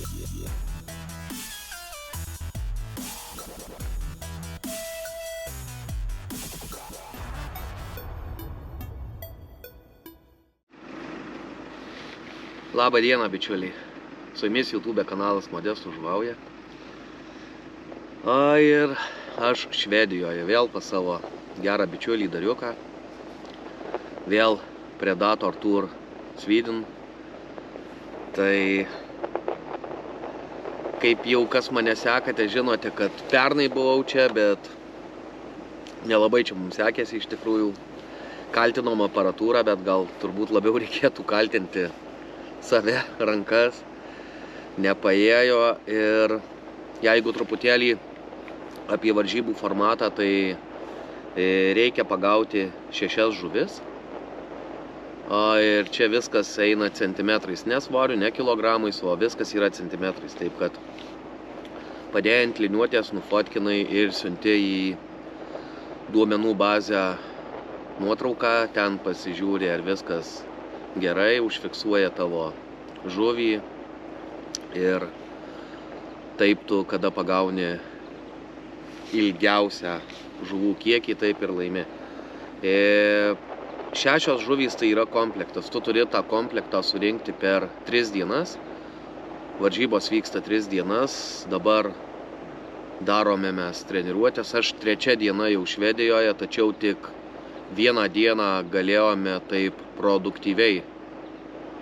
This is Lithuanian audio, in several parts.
Labą dieną, bičiuliai. Su jumis YouTube kanalas Modestų žuvauja. Ir aš Švedijoje vėl pas savo gerą bičiulį Dariuką. Vėl Predator Tour Sweden. Tai kaip jau kas mane sekate, žinote, kad pernai buvau čia, bet nelabai čia mums sekėsi iš tikrųjų. Kaltinom aparatūrą, bet gal turbūt labiau reikėtų kaltinti save, rankas, nepaėjo. Ir jeigu truputėlį apie varžybų formatą, tai reikia pagauti 6 žuvis. Ir čia viskas eina centimetrais, ne svoriu, ne kilogramais, o viskas yra centimetrais. Taip kad padėjant liniuotės nufotkinai ir siunti į duomenų bazę nuotrauką, ten pasižiūri, ar viskas gerai, užfiksuoja tavo žuvį ir taip tu, kada pagauni ilgiausią žuvų kiekį, taip ir laimi. 6 žuvys tai yra komplektas. Tu turi tą komplektą surinkti per 3 dienas. Varžybos vyksta 3 dienas. Dabar darome mes treniruotės. Aš 3 diena jau Švedijoje, tačiau tik 1 dieną galėjome taip produktyviai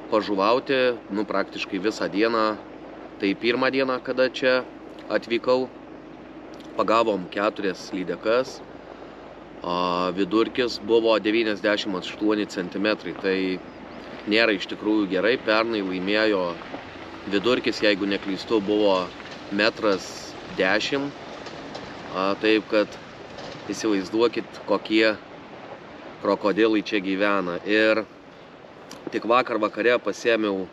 pažuvauti, praktiškai visą dieną. Tai 1 diena, kada čia atvykau, pagavom 4 lydekas. Vidurkis buvo 98 cm, tai nėra iš tikrųjų gerai. Pernai laimėjo vidurkis, jeigu neklystu, buvo 1,10 m. Taip kad įsivaizduokit, kokie krokodilai čia gyvena. Ir tik vakar vakare pasiėmiau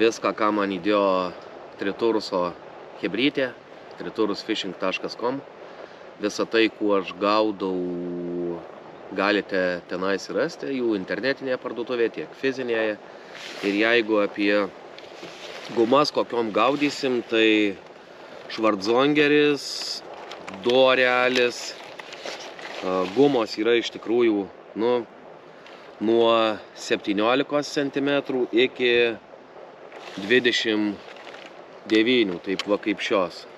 viską, ką man įdėjo Trituruso chebrytė, triturusfishing.com. Visą tai, kuo aš gaudau, galite tenais rasti, jų internetinėje parduotuvėje, tiek fizinėje. Ir jeigu apie gumas kokiom gaudysim, tai švardzongeris, dorelis, gumos yra iš tikrųjų nuo 17 cm iki 29, taip va kaip šios.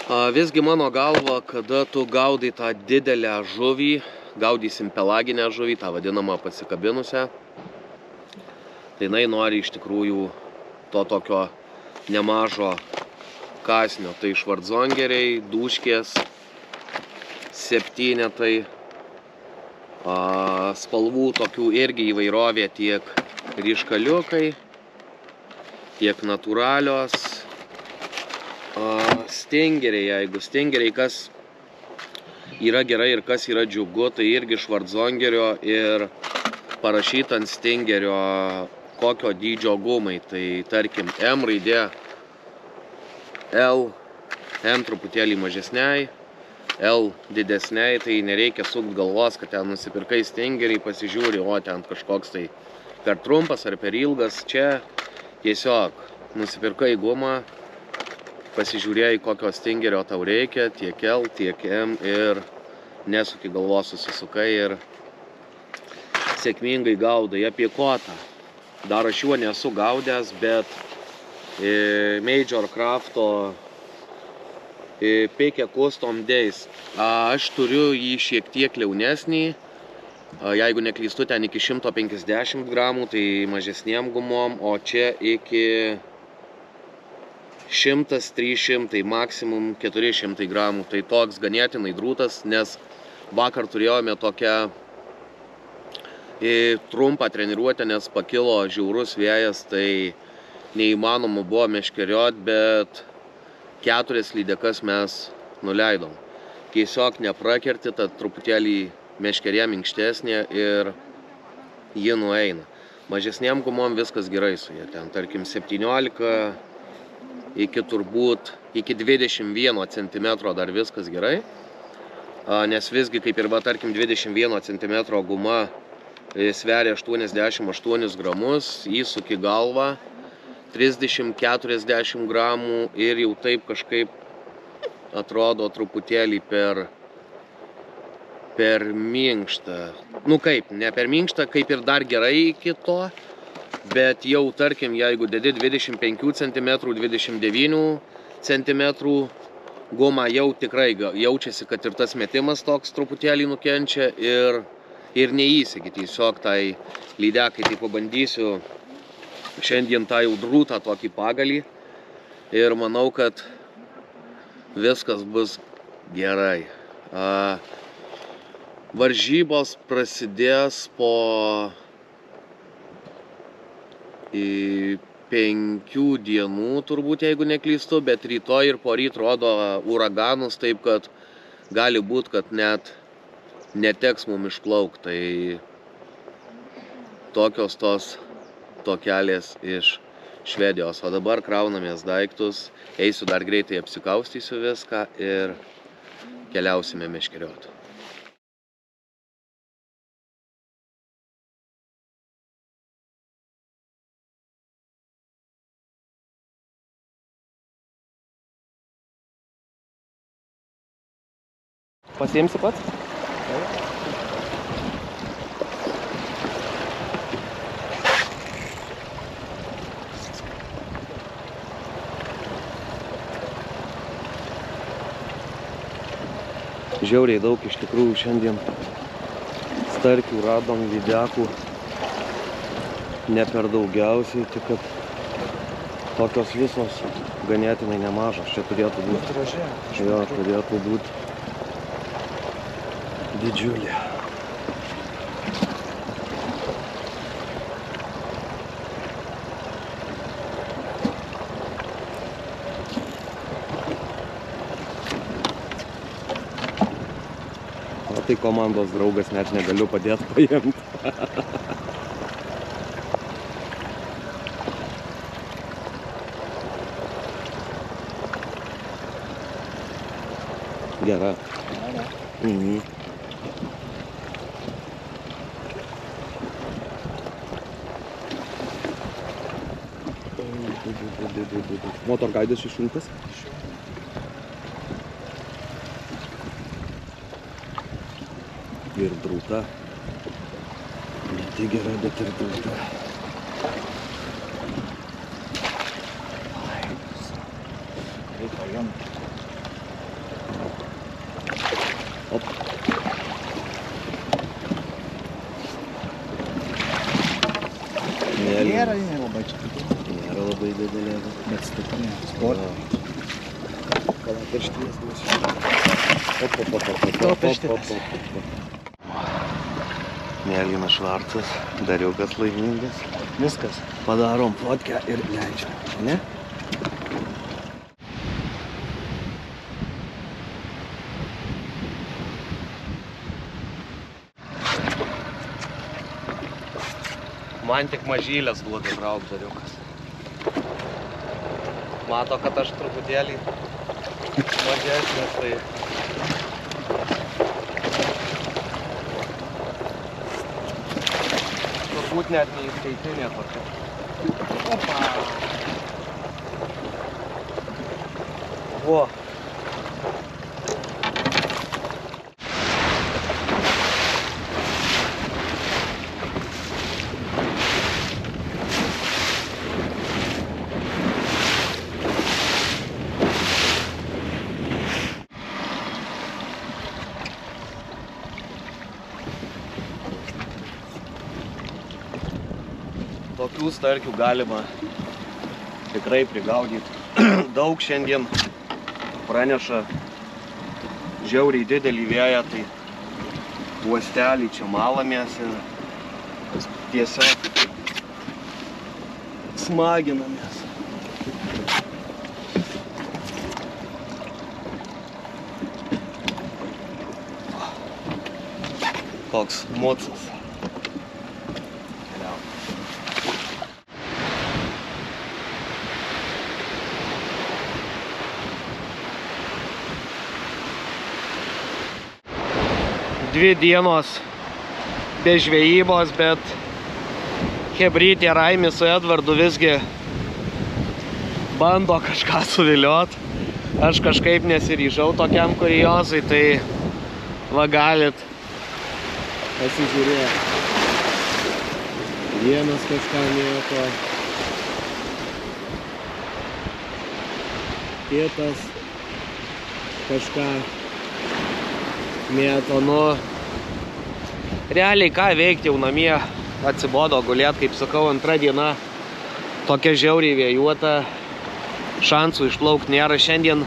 Visgi mano galva, kada tu gaudai tą didelę žuvį, gaudysim pelaginę žuvį, tą vadinamą pasikabinusią, tai jinai nori iš tikrųjų to tokio nemažo kasnio. Tai švardzongeriai, dūškės, 7, spalvų tokių irgi įvairovė, tiek ryškaliukai, tiek natūralios. Stingeriai, jeigu stingeriai, kas yra gerai ir kas yra džiugu, tai irgi švardzongerio ir parašyta ant stingerio kokio dydžio gumai. Tai tarkim M raidė, L, M truputėlį mažesniai, L didesniai, tai nereikia sukt galvos, kad ten nusipirkai stingerį, pasižiūri, o ten kažkoks tai per trumpas ar per ilgas. Čia tiesiog nusipirkai gumą, pasižiūrėjai, kokio stingerio tau reikia, tiek L, tiek M, ir nesuki galvos, susisukai ir sėkmingai gaudai. Apie kotą. Dar aš juo nesu gaudęs, bet Major Crafto Pike Custom Days. Aš turiu jį šiek tiek liaunesnį, jeigu neklystu, ten iki 150 gramų, tai mažesniem gumom, o čia iki 100-300, maksimum 400 gramų. Tai toks ganėtinai drūtas, nes vakar turėjome tokią trumpą treniruotę, nes pakilo žiaurus vėjas, tai neįmanoma buvo meškeriot, bet 4 lydekas mes nuleidom. Tiesiog neprakerti, tad truputėlį meškerė minkštesnė ir ji nueina. Mažesniem gumom viskas gerai su jie. Ten tarkim 17 iki 21 cm dar viskas gerai. Nes visgi kaip ir tarkim 21 cm guma sveria 88 gramus, įsuki galvą, 30–40 gramų ir jau taip kažkaip atrodo truputėlį per minkštą. Nu kaip, ne per minkštą, kaip ir dar gerai iki to, bet jau tarkim, jeigu dedi 25 cm, 29 cm gumą, jau tikrai jaučiasi, kad ir tas metimas toks truputėlį nukenčia ir neįsigi tiesiog tai lydekai. Tai pabandysiu šiandien tą jau drūtą tokį pagalį ir manau, kad viskas bus gerai. Varžybos prasidės po 5 dienų turbūt, jeigu neklystu, bet rytoj ir poryt rodo uraganus, taip kad gali būt, kad net neteks mum išplaukti. Tai tokios tos tokelės iš Švedijos. O dabar kraunamės daiktus, eisiu dar greitai apsikaustysiu viską ir keliausime meškerioti. Pasiimsi pats? Žiauriai daug iš tikrųjų šiandien starkių radom, lydekų. Ne per daugiausiai, tik kad tokios visos ganėtinai nemažos. Čia turėtų būti. Jo, turėtų būti didžiulė. O tai komandos draugas, net negaliu padėti paimti. Gera. Mhm. Motorgaidas išjungtas. Ir drūta. Ne tik gera, bet ir drūta. Reikia jumti. Op. Nėra labai čia. Nėra labai didelė. Bet stiprė. Sportinė. Gal pirštinės mūsų. Mėlynas Švarcas, Dariukas laimingas. Viskas. Padarom fotkę ir leidžiam, ne? Man tik mažylės duoda trauk Dariukas. Mato, kad aš truputėlį mažesnis, tai... Turbūt net neįskaitinė tokia. Opa! Vo! Tokių starkių galima tikrai prigaudyti daug. Šiandien praneša žiauriai didelį vėją, tai uostelį čia malamės ir tiesiog smaginamės. Koks mocas. Dvi dienos be žvejybos, bet chebrytė Raimė su Edvardu visgi bando kažką suviliot. Aš kažkaip nesiryžau tokiam kuriozui, tai va galit pasižiūrėti. Vienas kažką mėto, kitas kažką mėto. Nu, realiai ką veikti jau namie, atsibodo gulėt, kaip sakau, antra diena tokia žiauriai vėjuota, šansų išplaukti nėra. Šiandien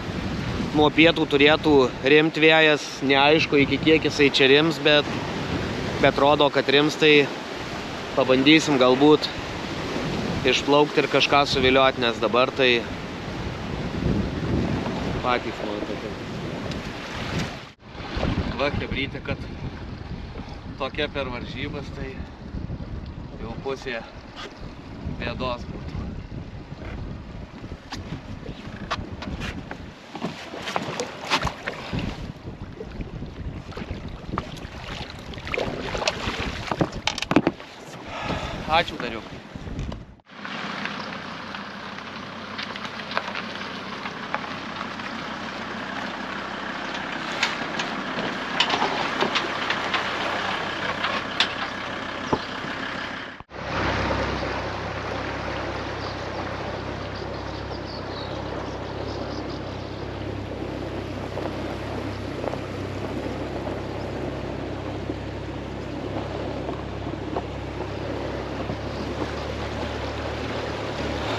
nuo pietų turėtų rimti vėjas, neaišku iki kiek jisai čia rims, bet rodo, kad rims, tai pabandysim galbūt išplaukti ir kažką suvilioti, nes dabar tai patys matote. Va, chebrytė, kad tokia per varžybas, tai jau pusė bėdos būtų. Ačiū, Dariukai.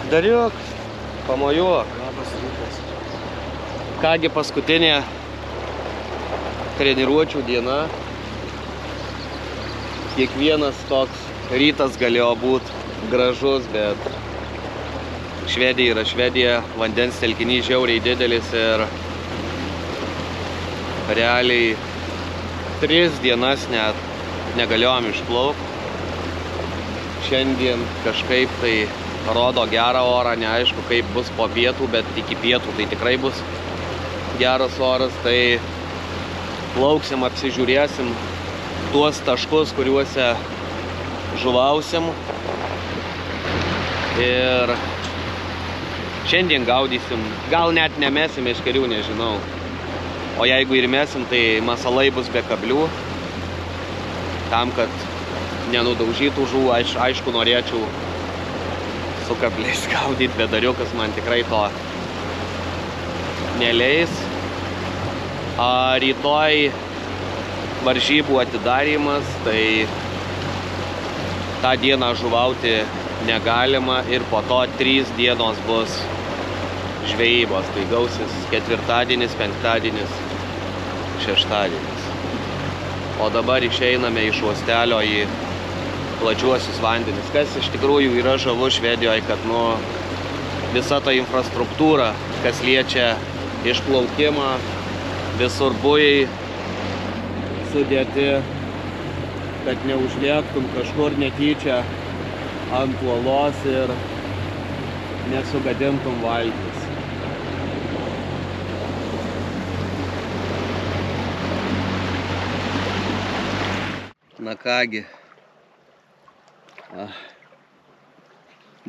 Dariuk, pamojuok. Labas rytas. Kągi paskutinė treniruočių diena. Kiekvienas toks rytas galėjo būti gražus, bet Švedija yra Švedija, vandens telkinys žiauriai didelis ir realiai 3 dienas net negalėjom išplaukti. Šiandien kažkaip tai rodo gerą orą, neaišku kaip bus po pietų, bet iki pietų tai tikrai bus geras oras, tai plauksim, apsižiūrėsim tuos taškus, kuriuose žuvausim ir šiandien gaudysim, gal net nemesim eškerių, nežinau, o jeigu ir mesim, tai masalai bus be kablių, tam, kad nenudaužytų žuvų. Aišku, norėčiau su kabliais gaudyti, bet Dariukas man tikrai to neleis. Rytoj varžybų atidarymas, tai tą dieną žuvauti negalima ir po to 3 dienos bus žvejybos. Tai gausis ketvirtadienis, penktadienis, šeštadienis. O dabar išeiname iš uostelio į plačiuosius vandenis. Kas iš tikrųjų yra žavu Švedijoje, kad visa ta infrastruktūra, kas liečia išplaukimą, visur bujai sudėti, kad neužlėktum kažkur netyčia ant uolos ir nesugadintum valtis. Na kągi.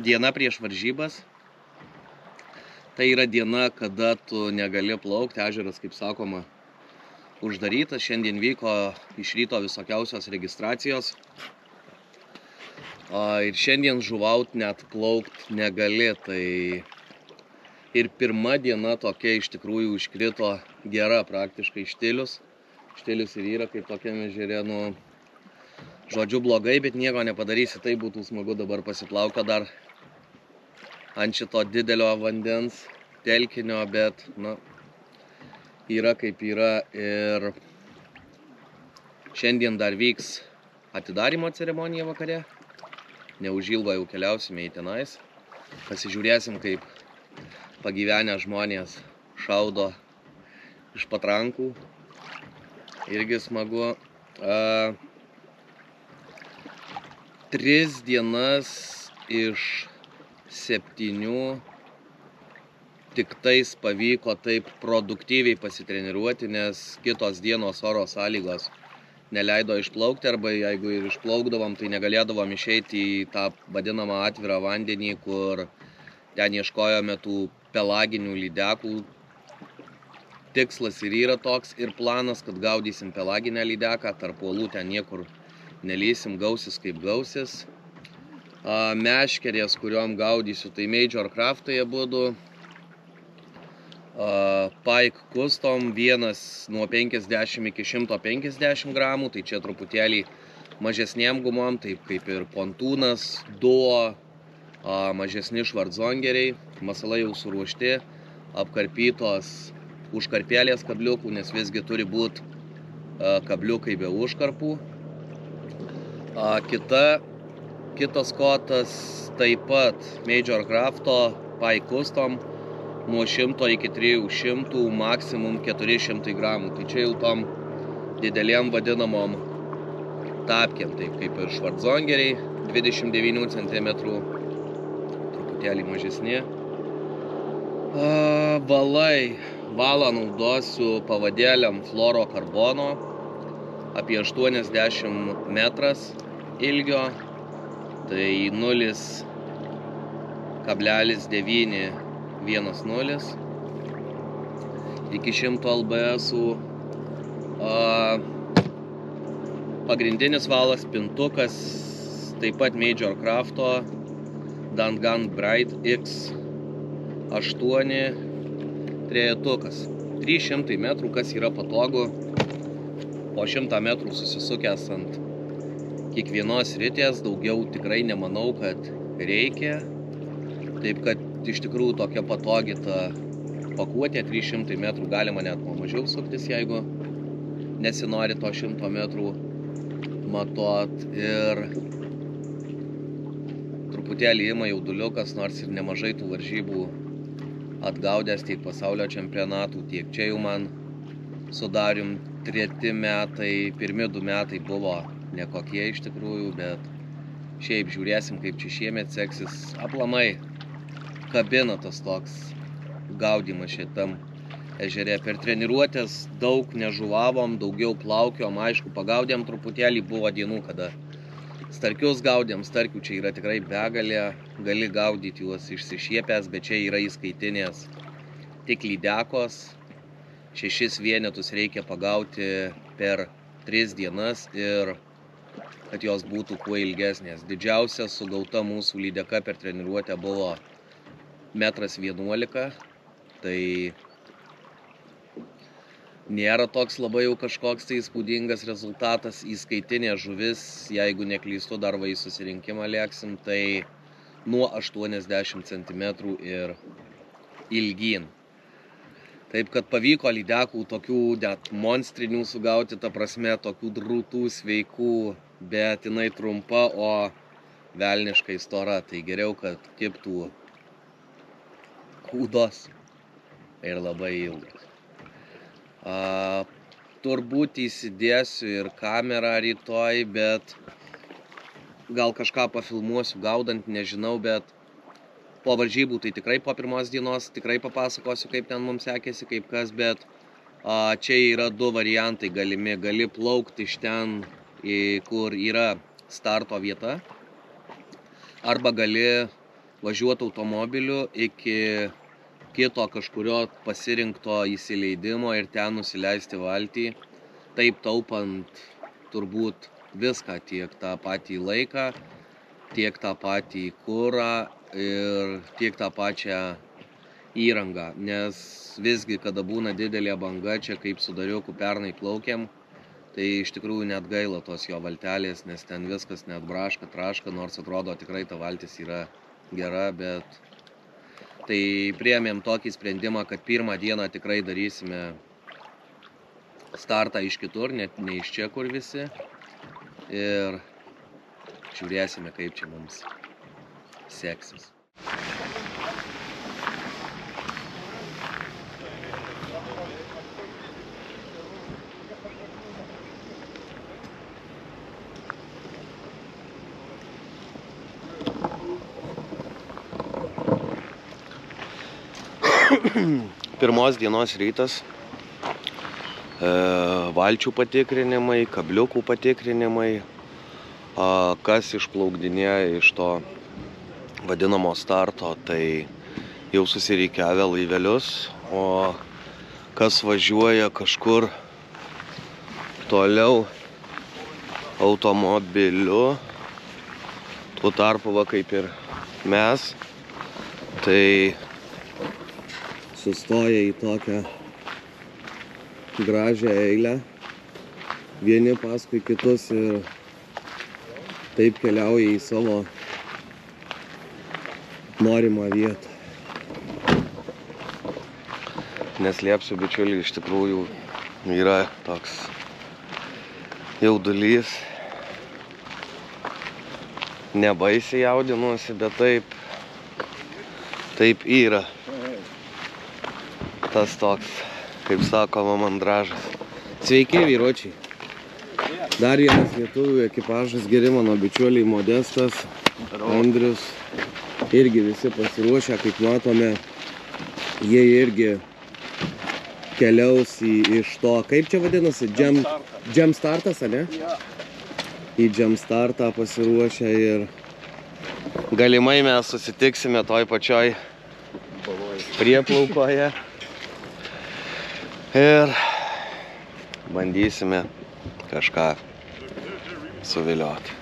Diena prieš varžybas. Tai yra diena, kada tu negali plaukti. Ežeras, kaip sakoma, uždarytas. Šiandien vyko iš ryto visokiausios registracijos. Ir šiandien žuvaut net plaukt negali. Tai ir pirma diena tokia iš tikrųjų iškrito gera, praktiškai štilius. Štilius ir yra kaip tokiam ežere, žodžiu blogai, bet nieko nepadarysi. Tai būtų smagu dabar pasiplaukti dar ant šito didelio vandens telkinio, bet yra kaip yra. Ir šiandien dar vyks atidarymo ceremonija vakare. Neužilgo jau keliausime į tenais. Pasižiūrėsim, kaip pagyvenę žmonės šaudo iš patrankų. Irgi smagu. 3 dienas iš 7 tik tais pavyko taip produktyviai pasitreniruoti, nes kitos dienos oro sąlygos neleido išplaukti, arba jeigu ir išplaukdavom, tai negalėdavom išeiti į tą vadinamą atvirą vandenį, kur ten ieškojome tų pelaginių lydekų. Tikslas ir yra toks ir planas, kad gaudysim pelaginę lydeką, tarp uolų ten niekur nelysim, gausis kaip gausis. Meškerės, kuriuom gaudysiu, tai Major Craftai abudu. Pike Custom, vienas nuo 50 iki 150 gramų, tai čia truputėlį mažesniem gumom, taip kaip ir Pontūnas, Duo, mažesni švardzongeriai, masalai jau suruošti, apkarpytos užkarpėlės kabliukų, nes visgi turi būti kabliukai be užkarpų. Kitas kotas taip pat Major Crafto Pike Custom nuo 100 iki 300, maksimum 400 gramų. Tai čia jau tom didelėm vadinamom tapkėm, taip kaip ir švardzongeriai, 29 cm, truputėlį mažesni. Valą naudosiu pavadėliam fluorokarbono, apie 80 metras ilgio, tai 0,910 iki 100 lbs-ų. Pagrindinis valas, pintukas, taip pat Major Crafto Dangan Bright X8 trejetukas. 300 metrų, kas yra patogu, po 100 metrų susisukęs ant kiekvienos ritės, daugiau tikrai nemanau, kad reikia. Taip kad iš tikrųjų tokia patogi ta pakuotė, 300 metrų galima net mažiau suktis, jeigu nesinori to 100 metrų matot. Ir truputėlį ima jauduliukas, nors ir nemažai tų varžybų atgaudęs tiek pasaulio čempionatų, tiek čia jau man sudarėm 3 metai, pirmi 2 metai buvo nekokie iš tikrųjų, bet šiaip žiūrėsim, kaip čia šiemet seksis. Aplamai kabina tas toks gaudymas šitam ežere. Per treniruotės daug nežuvavom, daugiau plaukiom, aišku, pagaudėm truputėlį, buvo dienų, kada starkius gaudėm, starkių čia yra tikrai begalė, gali gaudyti juos išsišiepęs, bet čia yra įskaitinės tik lydekos, 6 vienetus reikia pagauti per 3 dienas ir kad jos būtų kuo ilgesnės. Didžiausia sugauta mūsų lydeka per treniruotę buvo 1,11 m, tai nėra toks labai jau kažkoks tai įspūdingas rezultatas. Įskaitinė žuvis, jeigu neklystu, dar va į susirinkimą lėksim, tai nuo 80 cm ir ilgyn. Taip kad pavyko lydekų tokių net monstrinių sugauti, ta prasme, tokių drūtų, sveikų, bet jinai trumpa, o velniškai stora, tai geriau, kad kibtų kūdos ir labai ilgas. Turbūt įsidėsiu ir kamerą rytoj, bet gal kažką pafilmuosiu gaudant, nežinau, bet po varžybų tai tikrai po pirmos dienos tikrai papasakosiu, kaip ten mums sekėsi, kaip kas, bet čia yra 2 variantai galimi. Gali plaukti iš ten, kur yra starto vieta, arba gali važiuoti automobiliu iki kito kažkurio pasirinkto įsileidimo ir ten nusileisti valtį, taip taupant turbūt viską, tiek tą patį laiką, tiek tą patį kurą ir tiek tą pačią įrangą, nes visgi, kada būna didelė banga, čia kaip su Dariuku pernai plaukėm, tai iš tikrųjų net gaila tos jo valtelės, nes ten viskas net braška, traška, nors atrodo tikrai ta valtis yra gera, bet tai priėmėm tokį sprendimą, kad pirmą dieną tikrai darysime startą iš kitur, net ne iš čia, kur visi, ir žiūrėsime, kaip čia mums seksis. Pirmos dienos rytas, valčių patikrinimai, kabliukų patikrinimai, kas išplaukdinėja iš to vadinamo starto, tai jau susirikiavę laivelius, o kas važiuoja kažkur toliau automobiliu, tuo tarpu va kaip ir mes, tai sustoja į tokią gražią eilę, vieni paskui kitus ir taip keliauja į savo norimą vietą. Neslėpsiu, bičiuliai, iš tikrųjų yra toks jaudulys. Nebaisiai jaudinuosi, bet taip yra. Tas toks, kaip sakoma, mandražas. Sveiki, vyručiai. Dar vienas lietuvių ekipažas, geri mano bičiuliai, Modestas, Andrius. Irgi visi pasiruošę, kaip matome, jie irgi keliaus iš to, kaip čia vadinasi, jam startas, ane? Į jam startą pasiruošę ir galimai mes susitiksime toj pačioj prieplaukoje ir bandysime kažką suvilioti.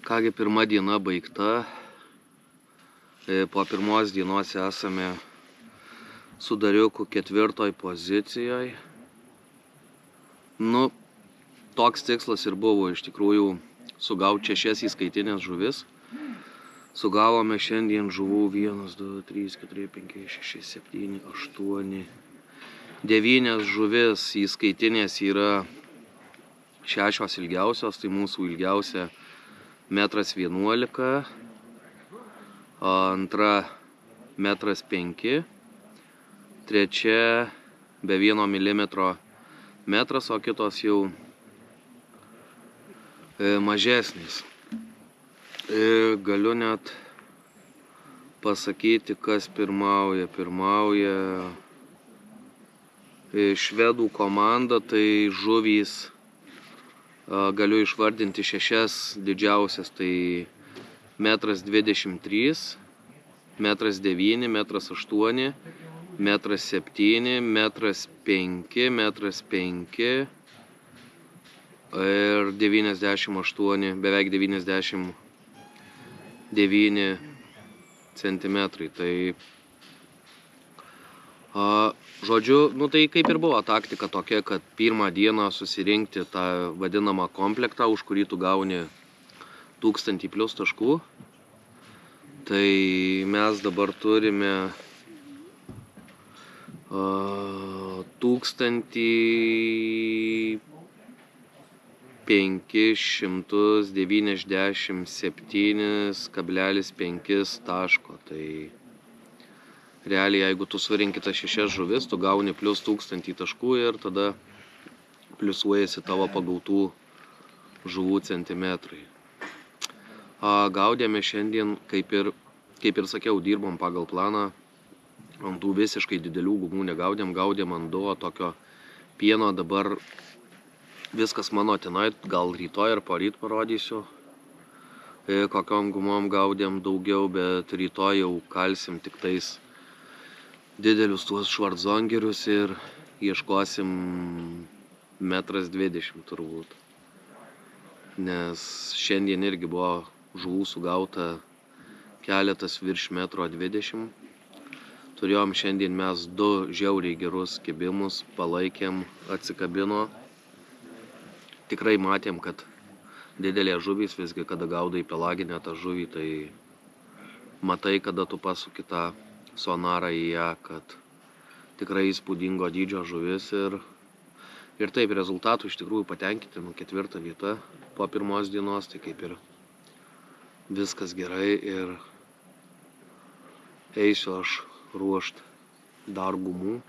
Kągi, pirma diena baigta. Po pirmos dienos esame su Dariuku 4 pozicijoje. Nu, toks tikslas ir buvo iš tikrųjų sugauti 6 įskaitinės žuvis. Sugavome šiandien žuvų 1, 2, 3, 4, 5, 6, 7, 8, 9 žuvis. Įskaitinės yra 6 ilgiausios, tai mūsų ilgiausia 1,11 m, antra 1,5 m, trečia be 1 mm metras, o kitos jau mažesnės. Galiu net pasakyti, kas pirmauja. Pirmauja švedų komanda, tai žuvys. Galiu išvardinti 6 didžiausias, tai 1,23 m, 1,9 m, 1,8 m, 1,7 m, 1,5 m, 1,5 m ir 98, beveik 99 cm. Tai žodžiu, nu tai kaip ir buvo taktika tokia, kad pirmą dieną susirinkti tą vadinamą komplektą, už kurį tu gauni 1000 plius taškų. Tai mes dabar turime 1597,5 taško. Tai realiai, jeigu tu surinki tas 6 žuvis, tu gauni plius 1000 taškų ir tada pliusuojasi tavo pagautų žuvų centimetrai. Gaudėme šiandien, kaip ir sakiau, dirbom pagal planą. Ant tų visiškai didelių gumų negaudėm, gaudėm ant duo tokio pieno. Dabar viskas mano tenai, gal rytoj ar poryt parodysiu, kokiom gumom gaudėm daugiau, bet rytoj jau kalsim tik tais didelius tuos švardzongerius ir ieškosim 1,20 m turbūt. Nes šiandien irgi buvo žuvų sugauta keletas virš 1,20 m. Turėjom šiandien mes 2 žiauriai gerus kibimus, palaikėm, atsikabino. Tikrai matėm, kad didelė žuvys, visgi kada gaudai pelaginę tą žuvį, tai matai, kada tu pasuki tą sonarą į ją, kad tikrai įspūdingo dydžio žuvis ir taip rezultatų iš tikrųjų patenkinti, 4 vieta po pirmos dienos, tai kaip ir viskas gerai ir eisiu aš ruošt dar gumų,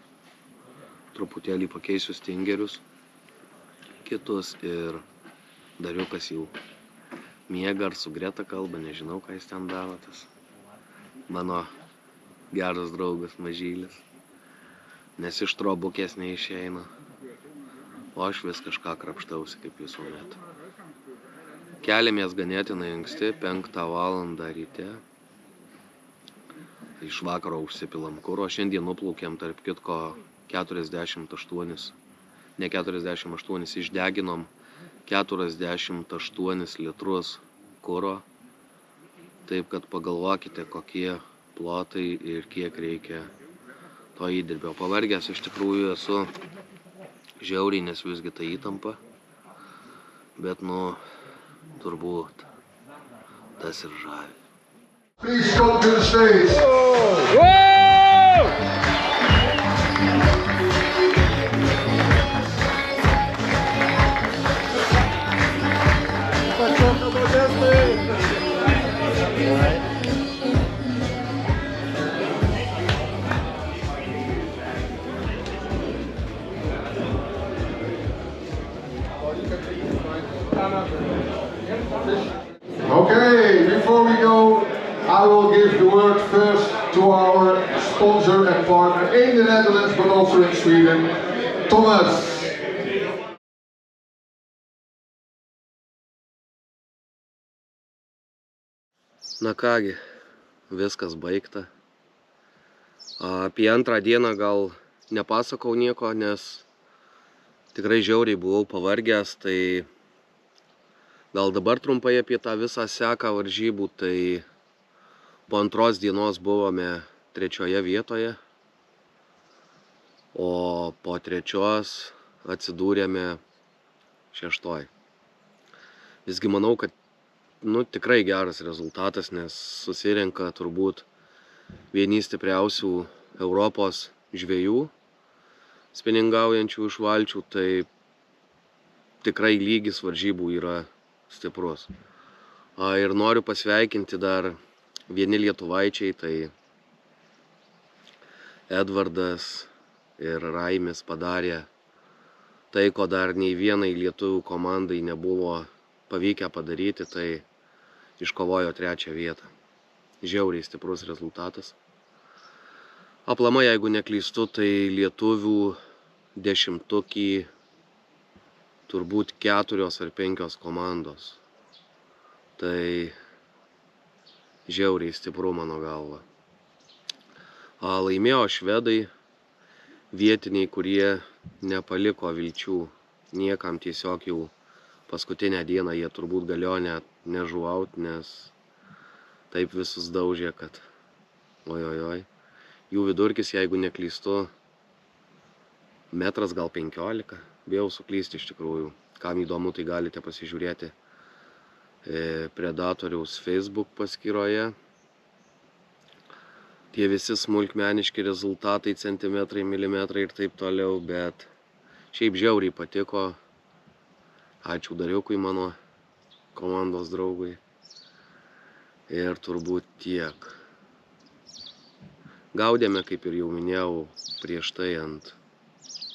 truputėlį pakeisiu stingerius kitus ir Dariukas jau miega ar su Greta kalba, nežinau, ką jis ten daro, tas mano geras draugas Mažylis, nes iš trobukės neišeina. o aš vis kažką krapštausi kaip visuomet. Keliamės ganėtinai anksti, 5 valandą ryte. Iš vakaro užsipilam kuro, šiandien nuplaukėm tarp kitko 48, ne 48, išdeginom 48 litrus kuro. Taip kad pagalvokite, kokie plotai ir kiek reikia to įdirbio. Pavargęs iš tikrųjų esu žiauriai, nes visgi tai įtampa. Bet, turbūt tas ir žavi. Please come to the stage. Okay, before we go, I will give the word first to our sponsor and partner in the Netherlands, but also in Sweden, Thomas. Na kągi, viskas baigta. Apie antrą dieną gal nepasakau nieko, nes tikrai žiauriai buvau pavargęs, tai gal dabar trumpai apie tą visą seką varžybų. Tai po antros dienos buvome 3 vietoje, o po 3 atsidūrėme 6. Visgi manau, kad tikrai geras rezultatas, nes susirenka turbūt vieni stipriausių Europos žvejų spiningaujančių iš valčių, tai tikrai lygis varžybų yra stiprus. Ir noriu pasveikinti dar vieni lietuvaičiai, tai Edvardas ir Raimis padarė tai, ko dar nei vienai lietuvių komandai nebuvo pavykę padaryti, tai iškovojo 3 vietą. Žiauriai stiprus rezultatas. Aplamai, jeigu neklystu, tai lietuvių 10-tukį turbūt 4 ar 5 komandos. Tai žiauriai stipru mano galva. Laimėjo švedai, vietiniai, kurie nepaliko vilčių niekam, tiesiog jau paskutinę dieną jie turbūt galėjo net nežuvaut, nes taip visus daužė, kad ojojoj. Jų vidurkis, jeigu neklystu, metras gal 15, bijau suklysti iš tikrųjų. Kam įdomu, tai galite pasižiūrėti Predatoriaus Facebook paskyroje. Tie visi smulkmeniški rezultatai, centimetrai, milimetrai ir taip toliau, bet šiaip žiauriai patiko. Ačiū Dariukui, mano komandos draugui. Ir turbūt tiek. Gaudėme, kaip ir jau minėjau, prieš tai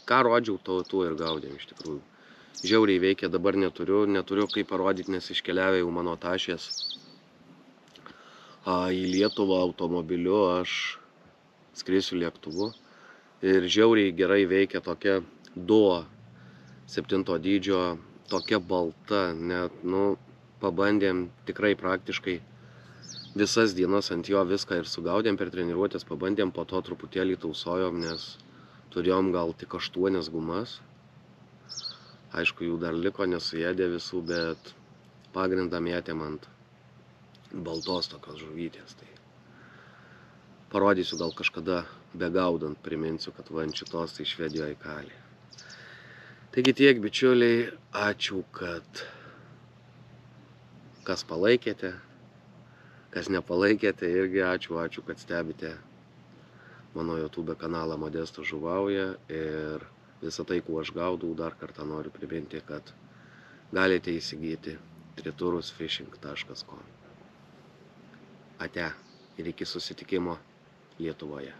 ką rodžiau, tuo ir gaudėm iš tikrųjų. Žiauriai veikia, dabar neturiu kaip parodyti, nes iškeliavę jau mano tašės į Lietuvą automobiliu, aš skrisiu lėktuvu. Ir žiauriai gerai veikia tokia Duo 7 dydžio, tokia balta, net, pabandėm tikrai praktiškai visas dienas ant jo viską ir sugaudėm per treniruotės, pabandėm, po to truputėlį tausojom, nes turėjom gal tik 8 gumas. Aišku, jų dar liko, nesuėdė visų, bet pagrindą mėtėm ant baltos tokios žuvytės. Tai parodysiu gal kažkada begaudant, priminsiu, kad ant šitos tai Švedijoje kalė. Taigi tiek, bičiuliai, ačiū, kad kas palaikėte, kas nepalaikėte, irgi ačiū, kad stebite mano YouTube kanalą Modestas žuvauja. Ir visą tai, kuo aš gaudau, dar kartą noriu priminti, kad galite įsigyti triturusfishing.com. Ate ir iki susitikimo Lietuvoje.